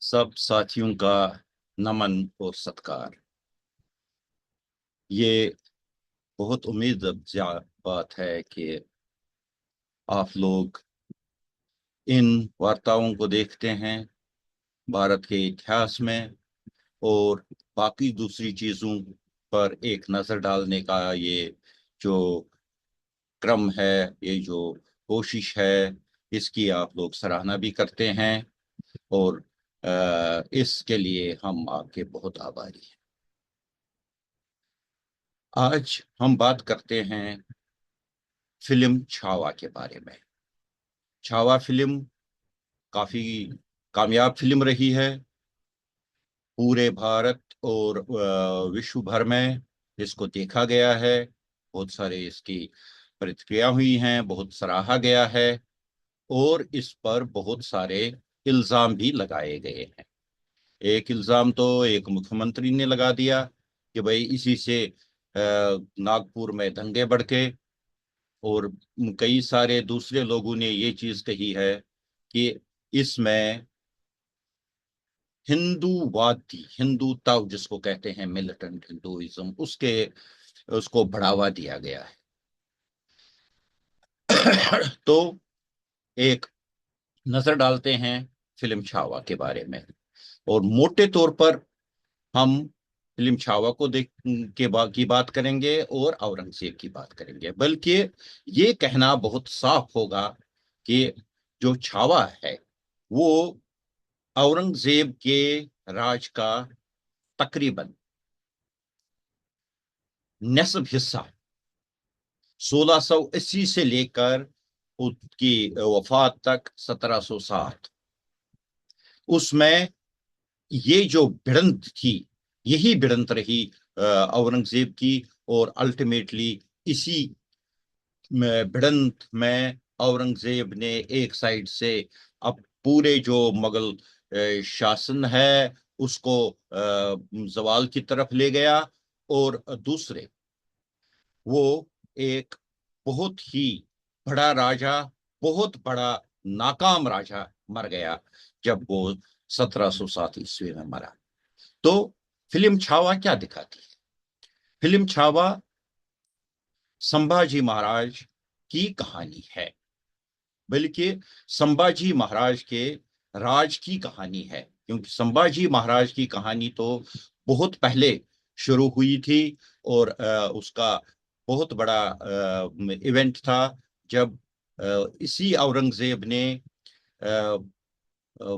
सब साथियों का नमन और सत्कार। ये बहुत उम्मीद अफ़ज़ा बात है कि आप लोग इन वार्ताओं को देखते हैं भारत के इतिहास में, और बाकी दूसरी चीज़ों पर एक नज़र डालने का ये जो क्रम है, ये जो कोशिश है, इसकी आप लोग सराहना भी करते हैं। और इसके लिए हम आपके बहुत आभारी हैं। आज हम बात करते हैं फिल्म छावा के बारे में। छावा फिल्म काफी कामयाब फिल्म रही है। पूरे भारत और विश्व भर में इसको देखा गया है। बहुत सारे इसकी प्रतिक्रिया हुई हैं, बहुत सराहा गया है, और इस पर बहुत सारे इल्जाम भी लगाए गए हैं। एक इल्जाम तो एक मुख्यमंत्री ने लगा दिया कि भाई इसी से नागपुर में दंगे भड़के, और कई सारे दूसरे लोगों ने ये चीज कही है कि इसमें हिंदूवादी, हिंदुत्व जिसको कहते हैं, मिलिटेंट हिंदुइज्म, उसके उसको बढ़ावा दिया गया है। तो एक नजर डालते हैं फिल्म छावा के बारे में, और मोटे तौर पर हम फिल्म छावा को देख की बात करेंगे और औरंगजेब की बात करेंगे। बल्कि ये कहना बहुत साफ होगा कि जो छावा है वो औरंगजेब के राज का तकरीबन नस्फ हिस्सा 1680 से लेकर उसकी वफात तक 1760, उसमें ये जो भिड़ंत थी, यही भिड़ंत रही औरंगजेब की। और अल्टीमेटली इसी भिड़ंत में औरंगजेब ने एक साइड से अब पूरे जो मुगल शासन है उसको जवाल की तरफ ले गया, और दूसरे वो एक बहुत ही बड़ा राजा, बहुत बड़ा नाकाम राजा मर गया जब वो 1707 ईस्वी में मरा। तो फिल्म छावा क्या दिखाती है? फिल्म छावा संभाजी महाराज की कहानी है, बल्कि संभाजी महाराज के राज की कहानी है। क्योंकि संभाजी महाराज की कहानी तो बहुत पहले शुरू हुई थी, और उसका बहुत बड़ा इवेंट था जब इसी औरंगजेब ने अ, अ,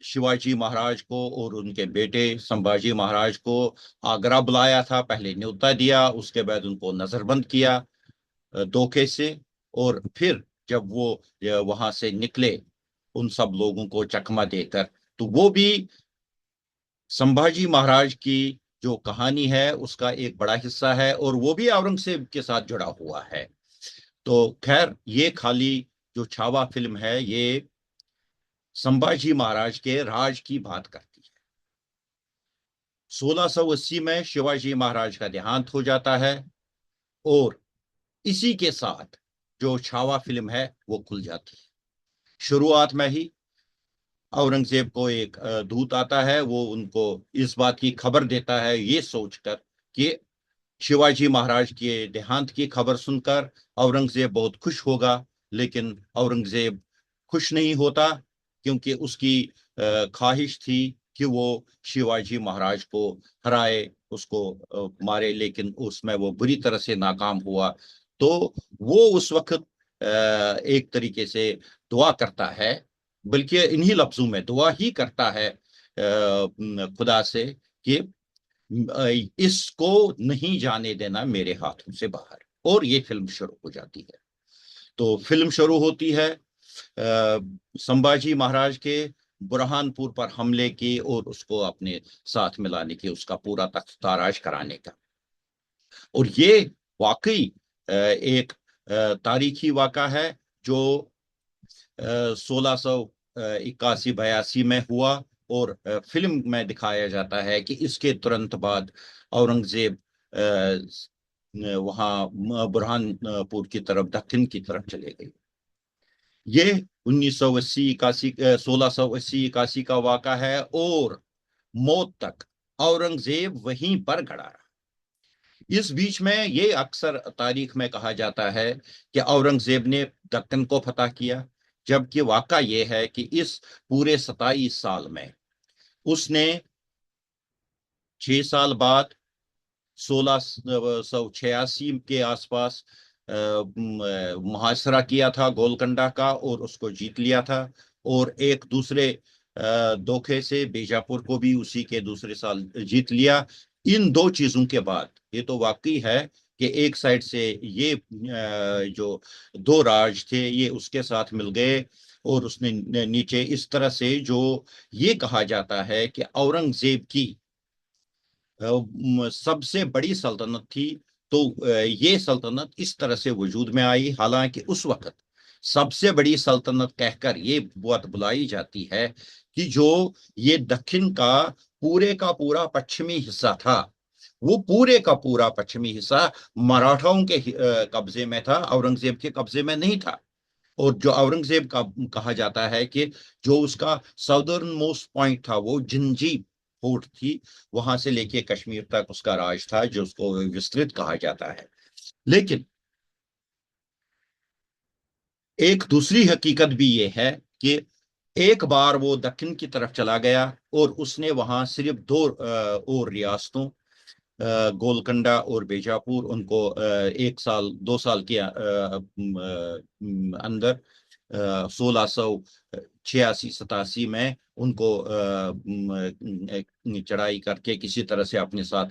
शिवाजी महाराज को और उनके बेटे संभाजी महाराज को आगरा बुलाया था। पहले न्योता दिया, उसके बाद उनको नजरबंद किया धोखे से, और फिर जब वो वहां से निकले उन सब लोगों को चकमा देकर, तो वो भी संभाजी महाराज की जो कहानी है उसका एक बड़ा हिस्सा है, और वो भी औरंगजेब के साथ जुड़ा हुआ है। तो खैर, ये खाली जो छावा फिल्म है ये संभाजी महाराज के राज की बात करती है। 1680 में शिवाजी महाराज का देहांत हो जाता है, और इसी के साथ जो छावा फिल्म है वो खुल जाती है। शुरुआत में ही औरंगजेब को एक दूत आता है, वो उनको इस बात की खबर देता है, ये सोचकर कि शिवाजी महाराज के देहांत की खबर सुनकर औरंगजेब बहुत खुश होगा। लेकिन औरंगजेब खुश नहीं होता, क्योंकि उसकी ख्वाहिश थी कि वो शिवाजी महाराज को हराए, उसको मारे, लेकिन उसमें वो बुरी तरह से नाकाम हुआ। तो वो उस वक्त एक तरीके से दुआ करता है, बल्कि इन्हीं लफ्जों में दुआ ही करता है खुदा से कि इसको नहीं जाने देना मेरे हाथों से बाहर। और ये फिल्म शुरू हो जाती है। तो फिल्म शुरू होती है संभाजी महाराज के बुरहानपुर पर हमले की और उसको अपने साथ मिलाने की, उसका पूरा तख्त ताराश कराने का। और ये वाकई एक तारीखी वाक़ा है जो 1681 में हुआ। और फिल्म में दिखाया जाता है कि इसके तुरंत बाद औरंगजेब वहां बुरहानपुर की तरफ, दक्षिण की तरफ चले गए। ये 1980 81 1680 81 का वाक़ा है और मौत तक औरंगजेब वहीं पर खड़ा रहा। इस बीच में ये अक्सर तारीख में कहा जाता है कि औरंगजेब ने दक्कन को फतह किया, जबकि वाक़ा ये है कि इस पूरे 27 साल में उसने 6 साल बाद 1686 के आसपास मुहासरा किया था गोलकंडा का और उसको जीत लिया था। और एक दूसरे धोखे से बीजापुर को भी उसी के दूसरे साल जीत लिया। इन दो चीजों के बाद ये तो वाकई है कि एक साइड से ये जो दो राज थे ये उसके साथ मिल गए और उसने नीचे इस तरह से जो ये कहा जाता है कि औरंगजेब की सबसे बड़ी सल्तनत थी। तो ये सल्तनत इस तरह से वजूद में आई, हालांकि उस वक्त सबसे बड़ी सल्तनत कहकर ये बात बुलाई जाती है कि जो ये दक्षिण का पूरा पश्चिमी हिस्सा था, वो पूरे का पूरा पश्चिमी हिस्सा मराठाओं के कब्जे में था, औरंगजेब के कब्जे में नहीं था। और जो औरंगजेब का कहा जाता है कि जो उसका साउदर्न मोस्ट पॉइंट था वो जंजीब फोर्ट थी, वहां से लेके कश्मीर तक उसका राज था, जो उसको विस्तृत कहा जाता है। लेकिन एक दूसरी हकीकत भी ये है कि एक बार वो दक्षिण की तरफ चला गया और उसने वहां सिर्फ दो और रियासतों गोलकंडा और बीजापुर उनको 1 साल 2 साल के अंदर 1686 87 में उनको चढ़ाई करके किसी तरह से अपने साथ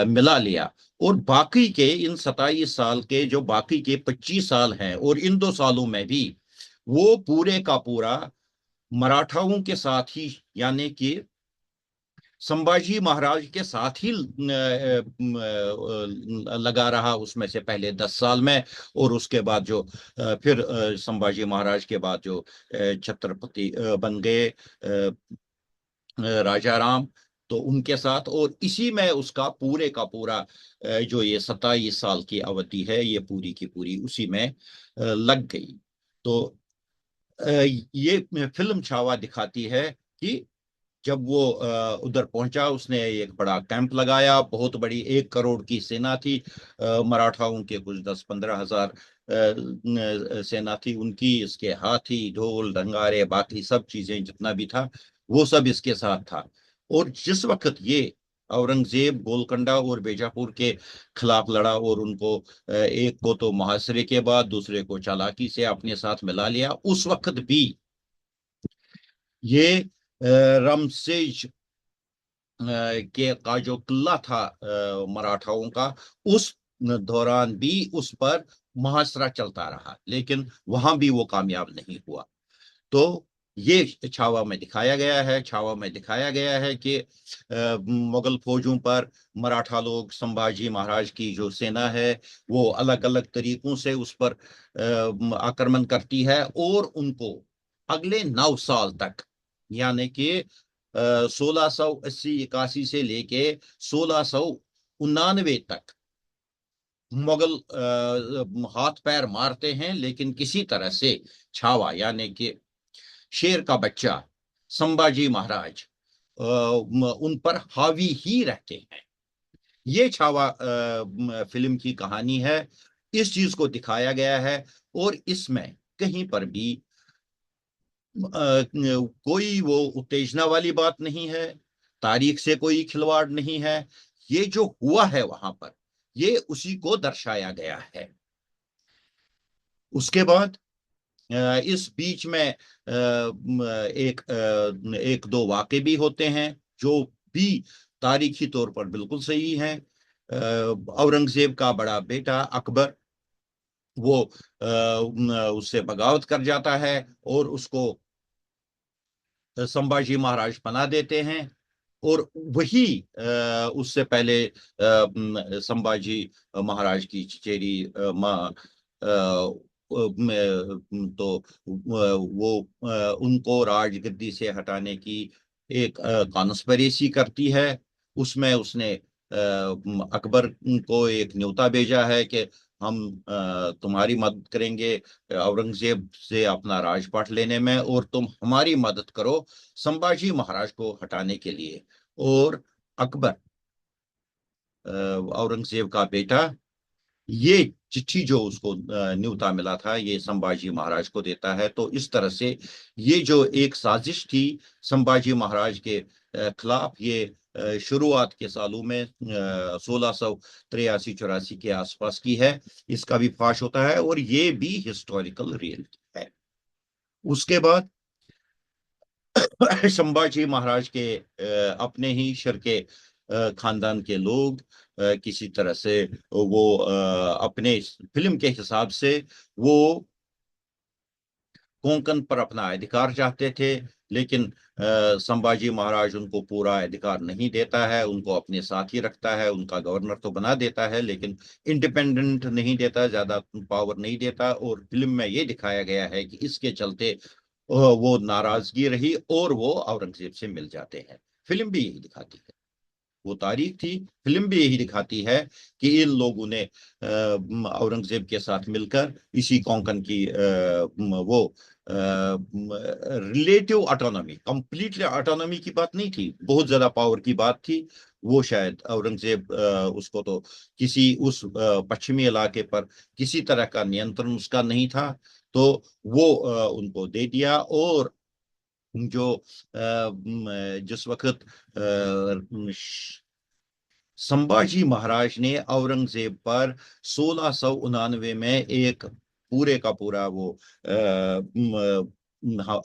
मिला लिया। और बाकी के इन 27 साल के जो बाकी के 25 साल हैं और इन 2 सालों में भी वो पूरे का पूरा मराठाओं के साथ ही, यानी कि संभाजी महाराज के साथ ही लगा रहा, उसमें से पहले 10 साल में। और उसके बाद जो फिर संभाजी महाराज के बाद जो छत्रपति बन गए राजा राम, तो उनके साथ और इसी में उसका पूरे का पूरा जो ये 27 साल की अवधि है ये पूरी की पूरी उसी में लग गई। तो ये फिल्म छावा दिखाती है कि जब वो उधर पहुंचा उसने एक बड़ा कैंप लगाया, बहुत बड़ी 1 करोड़ की सेना थी, मराठाओं के कुछ 10-15 हजार सेना थी उनकी, इसके हाथी ढोल ढंगारे बाकी सब चीजें जितना भी था वो सब इसके साथ था। और जिस वक्त ये औरंगजेब गोलकंडा और बीजापुर के खिलाफ लड़ा और उनको एक को तो मुहासरे के बाद दूसरे को चालाकी से अपने साथ मिला लिया, उस वक्त भी ये रमसेज के का जो किला था मराठाओं का, उस दौरान भी उस पर मुहासरा चलता रहा, लेकिन वहां भी वो कामयाब नहीं हुआ। तो ये छावा में दिखाया गया है कि मुगल फौजों पर मराठा लोग, संभाजी महाराज की जो सेना है वो अलग अलग तरीकों से उस पर आक्रमण करती है और उनको अगले 9 साल तक, यानी कि 1680 81 से लेके 1699 तक मुगल हाथ पैर मारते हैं, लेकिन किसी तरह से छावा यानी कि शेर का बच्चा संभाजी महाराज उन पर हावी ही रहते हैं। ये छावा फिल्म की कहानी है, इस चीज को दिखाया गया है। और इसमें कहीं पर भी कोई वो उत्तेजना वाली बात नहीं है, तारीख से कोई खिलवाड़ नहीं है। ये जो हुआ है वहां पर ये उसी को दर्शाया गया है। उसके बाद इस बीच में एक दो वाक़े भी होते हैं जो भी तारीखी तौर पर बिल्कुल सही हैं। औरंगजेब का बड़ा बेटा अकबर वो उससे बगावत कर जाता है और उसको संभाजी महाराज पनाह देते हैं। और वही उससे पहले संभाजी महाराज की चचेरी माँ तो वो उनको राजगद्दी से हटाने की एक कॉन्स्पिरेसी करती है। उसमें उसने अकबर को एक न्योता भेजा है कि हम तुम्हारी मदद करेंगे औरंगजेब से अपना राजपाट लेने में, और तुम हमारी मदद करो संभाजी महाराज को हटाने के लिए। और अकबर, औरंगजेब का बेटा, ये चिट्ठी जो उसको न्योता मिला था, ये संभाजी महाराज को देता है। तो इस तरह से ये जो एक साजिश थी संभाजी महाराज के खिलाफ, ये शुरुआत के सालों में 1683-84 के आसपास की है। इसका भी फाश होता है, और ये भी हिस्टोरिकल रियलिटी है। उसके बाद संभाजी महाराज के अपने ही शिरके खानदान के लोग किसी तरह से वो अपने फिल्म के हिसाब से वो कोंकण पर अपना अधिकार चाहते थे, लेकिन संभाजी महाराज उनको पूरा अधिकार नहीं देता है, उनको अपने साथ ही रखता है। उनका गवर्नर तो बना देता है, लेकिन इंडिपेंडेंट नहीं देता, ज्यादा पावर नहीं देता। और फिल्म में ये दिखाया गया है कि इसके चलते वो नाराजगी रही और वो औरंगजेब से मिल जाते हैं। फिल्म भी यही दिखाती है, वो तारीख थी। फिल्म भी यही दिखाती है कि इन लोगों ने औरंगजेब के साथ मिलकर इसी कोंकण की वो रिलेटिव ऑटोनॉमी, कंप्लीटली ऑटोनॉमी की बात नहीं थी, बहुत ज्यादा पावर की बात थी। वो शायद औरंगजेब उसको तो किसी उस पश्चिमी इलाके पर किसी तरह का नियंत्रण उसका नहीं था, तो वो उनको दे दिया। और जो जिस वक्त संभाजी महाराज ने औरंगजेब पर 1699 में एक पूरे का पूरा वो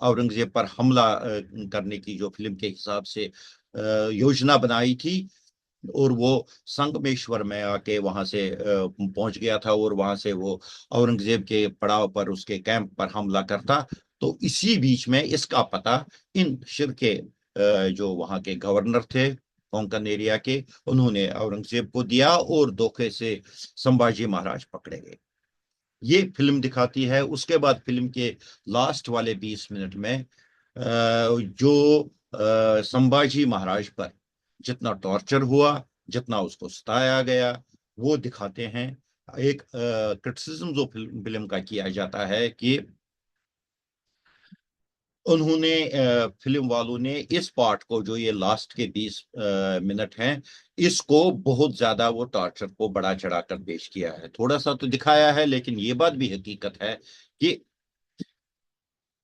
औरंगजेब पर हमला करने की जो फिल्म के हिसाब से योजना बनाई थी, और वो संगमेश्वर में आके वहां से पहुंच गया था, और वहां से वो औरंगजेब के पड़ाव पर, उसके कैंप पर हमला करता। तो इसी बीच में इसका पता इन शिर के जो वहां के गवर्नर थे कोंकण एरिया के, उन्होंने औरंगजेब को दिया, और धोखे से संभाजी महाराज पकड़े गए। ये फिल्म दिखाती है। उसके बाद फिल्म के लास्ट वाले 20 मिनट में जो संभाजी महाराज पर जितना टॉर्चर हुआ, जितना उसको सताया गया, वो दिखाते हैं। एक क्रिटिसिज्म जो फिल्म का किया जाता है कि उन्होंने फिल्म वालों ने इस पार्ट को, जो ये लास्ट के 20 मिनट हैं, इसको बहुत ज्यादा वो टॉर्चर को बढ़ा चढ़ा कर पेश किया है। थोड़ा सा तो दिखाया है, लेकिन ये बात भी हकीकत है कि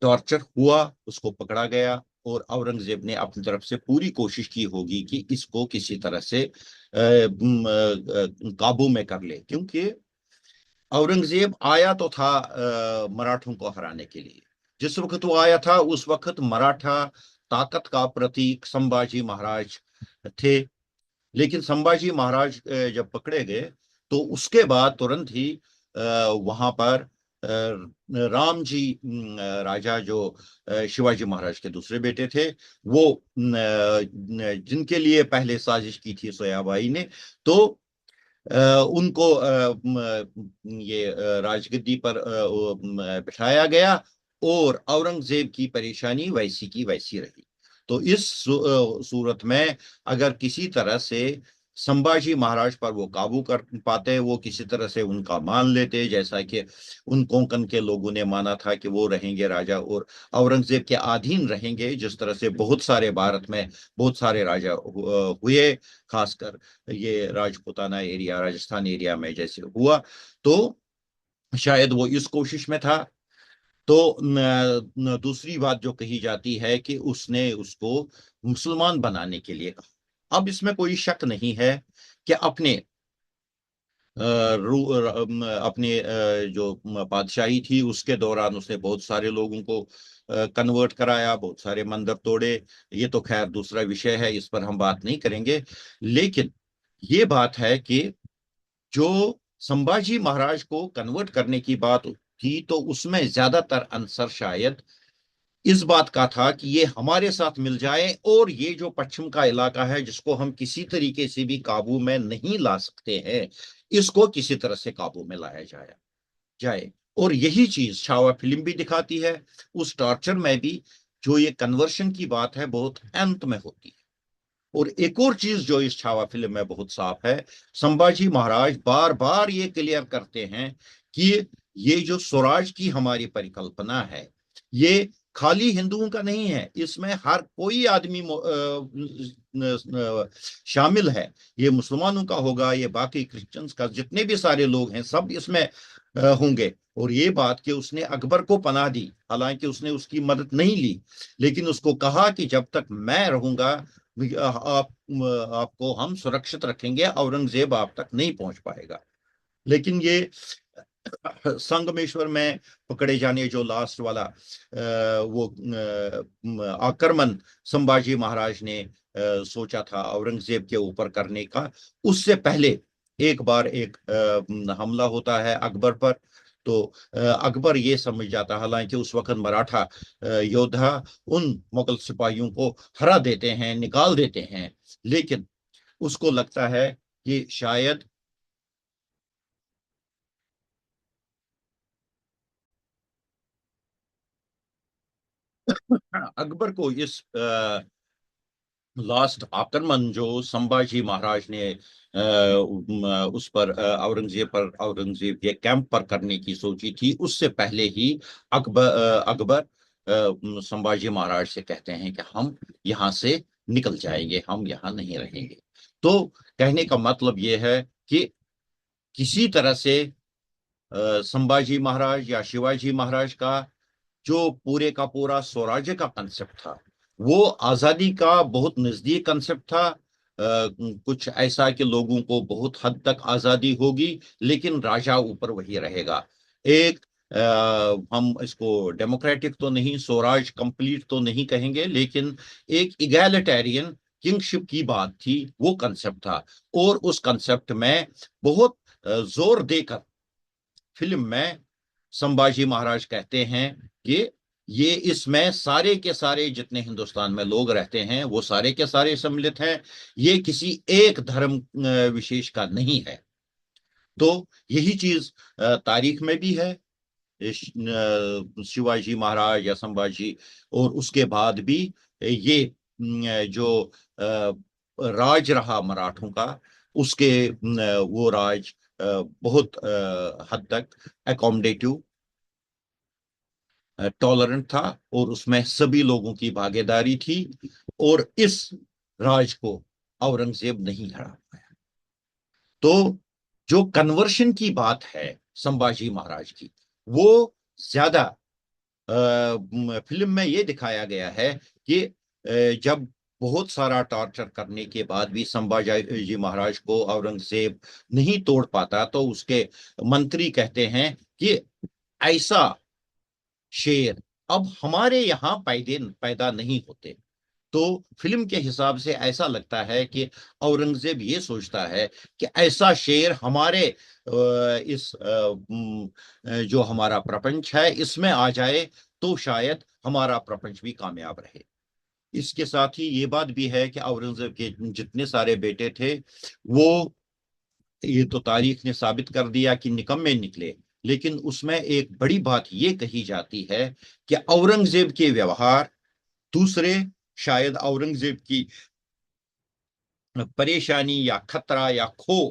टॉर्चर हुआ, उसको पकड़ा गया, और औरंगजेब ने अपनी तरफ से पूरी कोशिश की होगी कि इसको किसी तरह से काबू में कर ले, क्योंकि औरंगजेब आया तो था मराठों को हराने के लिए। जिस वक्त वो आया था उस वक्त मराठा ताकत का प्रतीक संभाजी महाराज थे। लेकिन संभाजी महाराज जब पकड़े गए, तो उसके बाद तुरंत ही वहां पर राम जी राजा जो शिवाजी महाराज के दूसरे बेटे थे, वो जिनके लिए पहले साजिश की थी सोयाबाई ने, तो उनको ये राजगद्दी पर बिठाया गया, और औरंगजेब की परेशानी वैसी की वैसी रही। तो इस सूरत में अगर किसी तरह से संभाजी महाराज पर वो काबू कर पाते, वो किसी तरह से उनका मान लेते, जैसा कि उन कोंकण के लोगों ने माना था कि वो रहेंगे राजा और औरंगजेब के अधीन रहेंगे, जिस तरह से बहुत सारे भारत में बहुत सारे राजा हुए, खासकर ये राजपूताना एरिया, राजस्थान एरिया में जैसे हुआ, तो शायद वो इस कोशिश में था। तो दूसरी बात जो कही जाती है कि उसने उसको मुसलमान बनाने के लिए कहा। अब इसमें कोई शक नहीं है कि अपने जो बादशाही थी उसके दौरान उसने बहुत सारे लोगों को कन्वर्ट कराया, बहुत सारे मंदिर तोड़े। ये तो खैर दूसरा विषय है, इस पर हम बात नहीं करेंगे। लेकिन ये बात है कि जो संभाजी महाराज को कन्वर्ट करने की बात थी, तो उसमें ज्यादातर आंसर शायद इस बात का था कि ये हमारे साथ मिल जाए, और ये जो पश्चिम का इलाका है जिसको हम किसी तरीके से भी काबू में नहीं ला सकते हैं, इसको किसी तरह से काबू में लाया जाए। और यही चीज छावा फिल्म भी दिखाती है। उस टॉर्चर में भी जो ये कन्वर्शन की बात है बहुत अंत में होती है। और एक और चीज जो इस छावा फिल्म में बहुत साफ है, संभाजी महाराज बार बार ये क्लियर करते हैं कि ये जो स्वराज की हमारी परिकल्पना है, ये खाली हिंदुओं का नहीं है, इसमें हर कोई आदमी शामिल है। ये मुसलमानों का होगा, ये बाकी क्रिश्चियंस का, जितने भी सारे लोग हैं सब इसमें होंगे। और ये बात कि उसने अकबर को पनाह दी, हालांकि उसने उसकी मदद नहीं ली, लेकिन उसको कहा कि जब तक मैं रहूंगा आप आपको हम सुरक्षित रखेंगे, औरंगजेब आप तक नहीं पहुंच पाएगा। लेकिन ये संगमेश्वर में पकड़े जाने जो लास्ट वाला वो आक्रमण संभाजी महाराज ने सोचा था औरंगजेब के ऊपर करने का, उससे पहले एक बार एक हमला होता है अकबर पर। तो अकबर ये समझ जाता, हालांकि उस वक्त मराठा योद्धा उन मुगल सिपाहियों को हरा देते हैं, निकाल देते हैं, लेकिन उसको लगता है कि शायद अकबर को इस लास्ट आक्रमण जो संभाजी महाराज ने उस पर औरंगजेब पर, औरंगजेब के कैंप पर करने की सोची थी, उससे पहले ही अकबर संभाजी महाराज से कहते हैं कि हम यहाँ से निकल जाएंगे, हम यहाँ नहीं रहेंगे। तो कहने का मतलब ये है कि किसी तरह से संभाजी महाराज या शिवाजी महाराज का जो पूरे का पूरा स्वराज्य का कंसेप्ट था, वो आजादी का बहुत नजदीक कंसेप्ट था। कुछ ऐसा कि लोगों को बहुत हद तक आजादी होगी, लेकिन राजा ऊपर वही रहेगा। एक हम इसको डेमोक्रेटिक तो नहीं, स्वराज कंप्लीट तो नहीं कहेंगे, लेकिन एक इगैलिटेरियन किंगशिप की बात थी, वो कंसेप्ट था। और उस कंसेप्ट में बहुत जोर देकर फिल्म में संभाजी महाराज कहते हैं कि ये इसमें सारे के सारे जितने हिंदुस्तान में लोग रहते हैं वो सारे के सारे सम्मिलित हैं, ये किसी एक धर्म विशेष का नहीं है। तो यही चीज तारीख में भी है। शिवाजी महाराज या संभाजी और उसके बाद भी ये जो राज रहा मराठों का, उसके वो राज बहुत हद तक अकोमोडेटिव, टॉलरेंट था, और उसमें सभी लोगों की भागीदारी थी, और इस राज को औरंगजेब नहीं हरा पाया। तो जो कन्वर्शन की बात है संभाजी महाराज की, वो ज्यादा फिल्म में ये दिखाया गया है कि जब बहुत सारा टॉर्चर करने के बाद भी संभाजी महाराज को औरंगजेब नहीं तोड़ पाता, तो उसके मंत्री कहते हैं कि ऐसा शेर अब हमारे यहाँ पैदा नहीं होते। तो फिल्म के हिसाब से ऐसा लगता है कि औरंगजेब ये सोचता है कि ऐसा शेर हमारे इस जो हमारा प्रपंच है इसमें आ जाए, तो शायद हमारा प्रपंच भी कामयाब रहे। इसके साथ ही ये बात भी है कि औरंगजेब के जितने सारे बेटे थे, वो, ये तो तारीख ने साबित कर दिया कि निकम्मे निकले, लेकिन उसमें एक बड़ी बात ये कही जाती है कि औरंगजेब के व्यवहार दूसरे, शायद औरंगजेब की परेशानी या खतरा या खो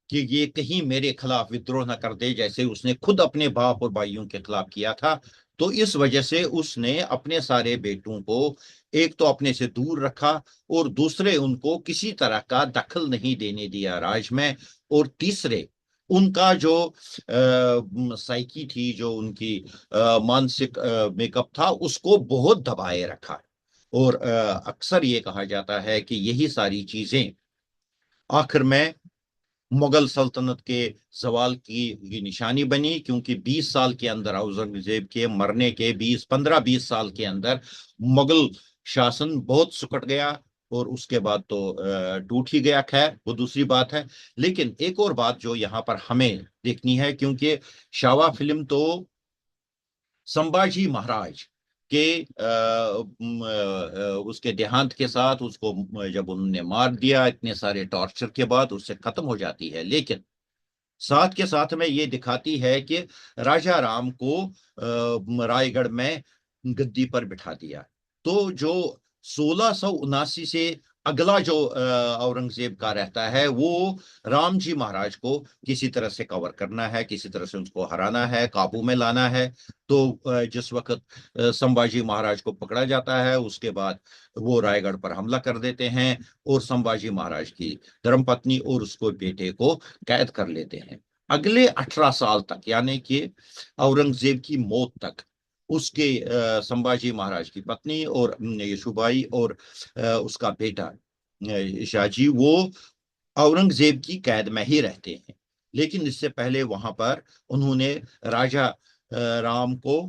कि ये कहीं मेरे खिलाफ विद्रोह न कर दे, जैसे उसने खुद अपने बाप और भाइयों के खिलाफ किया था। तो इस वजह से उसने अपने सारे बेटों को एक तो अपने से दूर रखा, और दूसरे उनको किसी तरह का दखल नहीं देने दिया राज में, और तीसरे उनका जो साइकी थी, जो उनकी मानसिक मेकअप था, उसको बहुत दबाए रखा। और अक्सर ये कहा जाता है कि यही सारी चीजें आखिर में मुगल सल्तनत के जवाल की निशानी बनी, क्योंकि 20 साल के अंदर, औरंगजेब के मरने के 15-20 साल के अंदर मुगल शासन बहुत सुकड़ गया, और उसके बाद तो टूट ही गया। खैर, वो दूसरी बात है। लेकिन एक और बात जो यहाँ पर हमें देखनी है, क्योंकि छावा फिल्म तो संभाजी महाराज के उसके देहांत के साथ, उसको जब उन्होंने मार दिया इतने सारे टॉर्चर के बाद, उससे खत्म हो जाती है, लेकिन साथ के साथ में ये दिखाती है कि राजा राम को रायगढ़ में गद्दी पर बिठा दिया। तो जो 1679 से अगला जो औरंगजेब का रहता है वो राम जी महाराज को किसी तरह से कवर करना है, किसी तरह से उनको हराना है, काबू में लाना है। तो जिस वक्त संभाजी महाराज को पकड़ा जाता है, उसके बाद वो रायगढ़ पर हमला कर देते हैं और संभाजी महाराज की धर्मपत्नी और उसको बेटे को कैद कर लेते हैं। अगले 18 साल तक, यानी कि औरंगजेब की मौत तक, उसके संभाजी महाराज की पत्नी और यशुबाई और उसका बेटा शाहजी वो औरंगजेब की कैद में ही रहते हैं। लेकिन इससे पहले वहां पर उन्होंने राजा राम को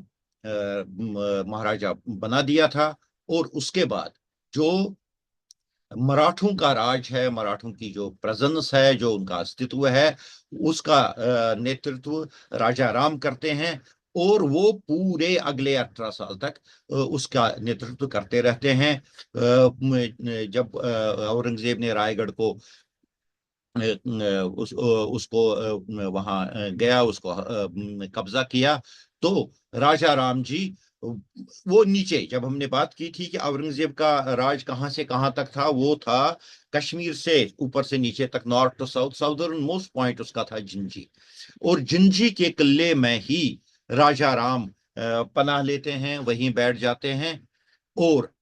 महाराजा बना दिया था। और उसके बाद जो मराठों का राज है, मराठों की जो प्रेजेंस है, जो उनका अस्तित्व है, उसका नेतृत्व राजा राम करते हैं। और वो पूरे अगले 18 साल तक उसका नेतृत्व करते रहते हैं। जब औरंगजेब ने रायगढ़ को उसको वहां गया, उसको कब्जा किया, तो राजा राम जी वो नीचे, जब हमने बात की थी कि औरंगजेब का राज कहां से कहां तक था, वो था कश्मीर से ऊपर से नीचे तक, north to south, southern most point उसका था जिंजी। और जिंजी के किले में ही राजा राम पनाह लेते हैं, वहीं बैठ जाते हैं। और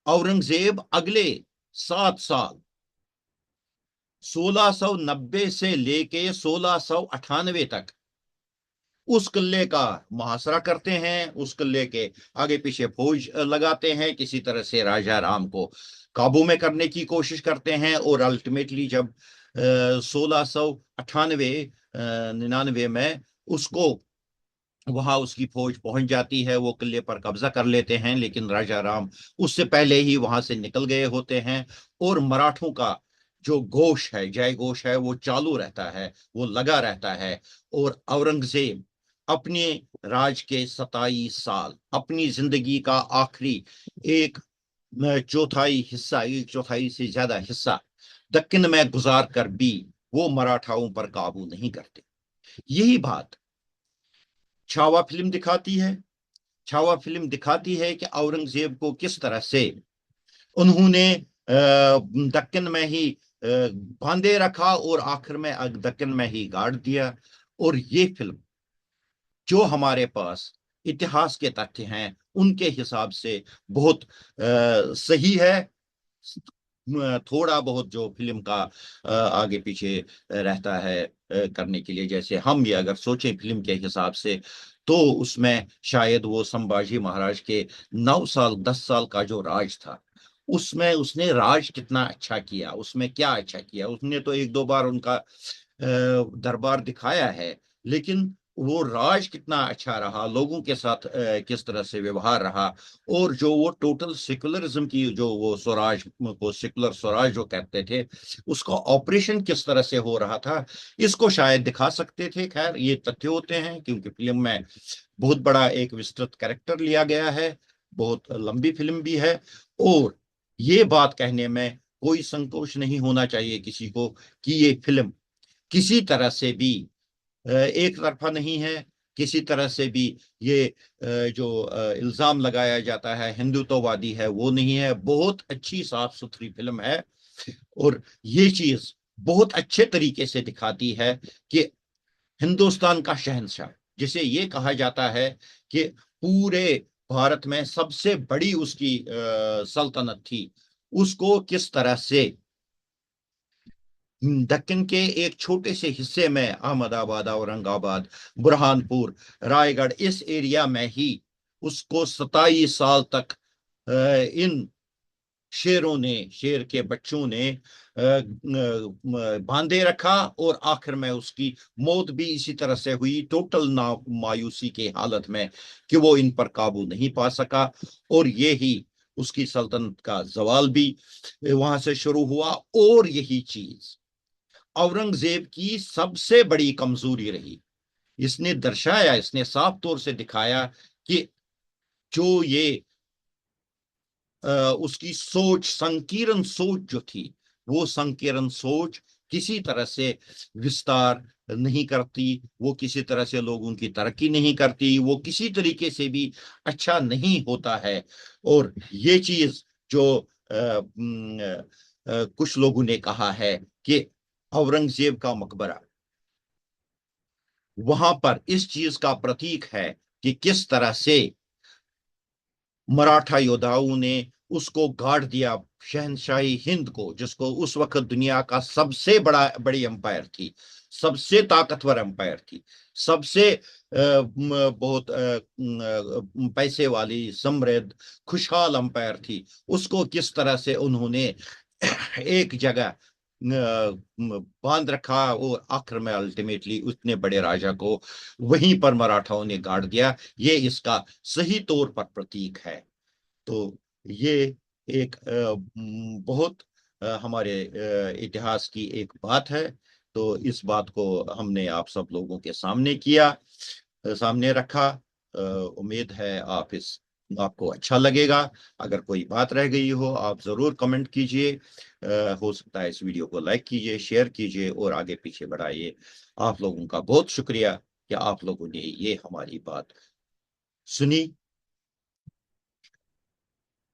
औरंगजेब अगले 7 साल 1690 से लेके 1698 तक उस किले का मुहासरा करते हैं, उस किले के आगे पीछे फौज लगाते हैं, किसी तरह से राजा राम को काबू में करने की कोशिश करते हैं। और अल्टीमेटली जब 1698 99 में उसको वहां उसकी फौज पहुंच जाती है, वो किले पर कब्जा कर लेते हैं। लेकिन राजा राम उससे पहले ही वहां से निकल गए होते हैं। और मराठों का जो घोष है, जय घोष है, वो चालू रहता है, वो लगा रहता है। और औरंगजेब अपने राज के 27 साल, अपनी जिंदगी का आखिरी एक चौथाई हिस्सा, एक चौथाई से ज्यादा हिस्सा दक्कन में गुजार कर भी वो मराठाओं पर काबू नहीं करते। यही बात छावा फिल्म दिखाती है। छावा फिल्म दिखाती है कि औरंगजेब को किस तरह से उन्होंने दक्कन में ही बांधे रखा और आखिर में दक्कन में ही गाड़ दिया। और ये फिल्म जो हमारे पास इतिहास के तथ्य हैं उनके हिसाब से बहुत सही है। थोड़ा बहुत जो फिल्म का आगे पीछे रहता है करने के लिए, जैसे हम ये अगर सोचें फिल्म के हिसाब से, तो उसमें शायद वो संभाजी महाराज के 9 साल 10 साल का जो राज था, उसमें उसने राज कितना अच्छा किया, उसमें क्या अच्छा किया। उसने तो एक दो बार उनका दरबार दिखाया है, लेकिन वो राज कितना अच्छा रहा, लोगों के साथ किस तरह से व्यवहार रहा। और जो वो टोटल सेकुलरिज्म की जो वो स्वराज को सेकुलर स्वराज जो कहते थे, उसका ऑपरेशन किस तरह से हो रहा था, इसको शायद दिखा सकते थे। खैर, ये तथ्य होते हैं क्योंकि फिल्म में बहुत बड़ा एक विस्तृत कैरेक्टर लिया गया है, बहुत लंबी फिल्म भी है। और ये बात कहने में कोई संकोच नहीं होना चाहिए किसी को कि ये फिल्म किसी तरह से भी एक तरफा नहीं है, किसी तरह से भी ये जो इल्जाम लगाया जाता है हिंदुत्ववादी है, वो नहीं है। बहुत अच्छी साफ सुथरी फिल्म है। और ये चीज बहुत अच्छे तरीके से दिखाती है कि हिंदुस्तान का शहंशाह, जिसे ये कहा जाता है कि पूरे भारत में सबसे बड़ी उसकी सल्तनत थी, उसको किस तरह से दक्कन के एक छोटे से हिस्से में, अहमदाबाद, औरंगाबाद, बुरहानपुर, रायगढ़, इस एरिया में ही उसको 27 साल तक इन शेरों ने, शेर के बच्चों ने बांधे रखा। और आखिर में उसकी मौत भी इसी तरह से हुई, टोटल ना मायूसी के हालत में, कि वो इन पर काबू नहीं पा सका। और ये ही उसकी सल्तनत का जवाल भी वहां से शुरू हुआ। और यही चीज औरंगजेब की सबसे बड़ी कमजोरी रही। इसने दर्शाया, इसने साफ तौर से दिखाया कि जो ये उसकी सोच, संकीर्ण सोच जो थी, वो संकीर्ण सोच किसी तरह से विस्तार नहीं करती, वो किसी तरह से लोगों की तरक्की नहीं करती, वो किसी तरीके से भी अच्छा नहीं होता है। और ये चीज जो कुछ लोगों ने कहा है कि औरंगजेब का मकबरा वहां पर इस चीज का प्रतीक है कि किस तरह से मराठा योद्धाओं ने उसको गाड़ दिया, शहनशाही हिंद को, जिसको उस वक्त दुनिया का सबसे बड़ी एम्पायर थी, सबसे ताकतवर एम्पायर थी, सबसे बहुत पैसे वाली, समृद्ध, खुशहाल एम्पायर थी। उसको किस तरह से उन्होंने एक जगह बांध रखा और आखिर में अल्टीमेटली उतने बड़े राजा को वहीं पर मराठाओं ने गाड़ दिया, ये इसका सही तौर पर प्रतीक है। तो ये एक बहुत हमारे इतिहास की एक बात है। तो इस बात को हमने आप सब लोगों के सामने किया, सामने रखा। उम्मीद है आपको अच्छा लगेगा। अगर कोई बात रह गई हो आप जरूर कमेंट कीजिए। हो सकता है इस वीडियो को लाइक कीजिए, शेयर कीजिए और आगे पीछे बढ़ाइए। आप लोगों का बहुत शुक्रिया कि आप लोगों ने ये हमारी बात सुनी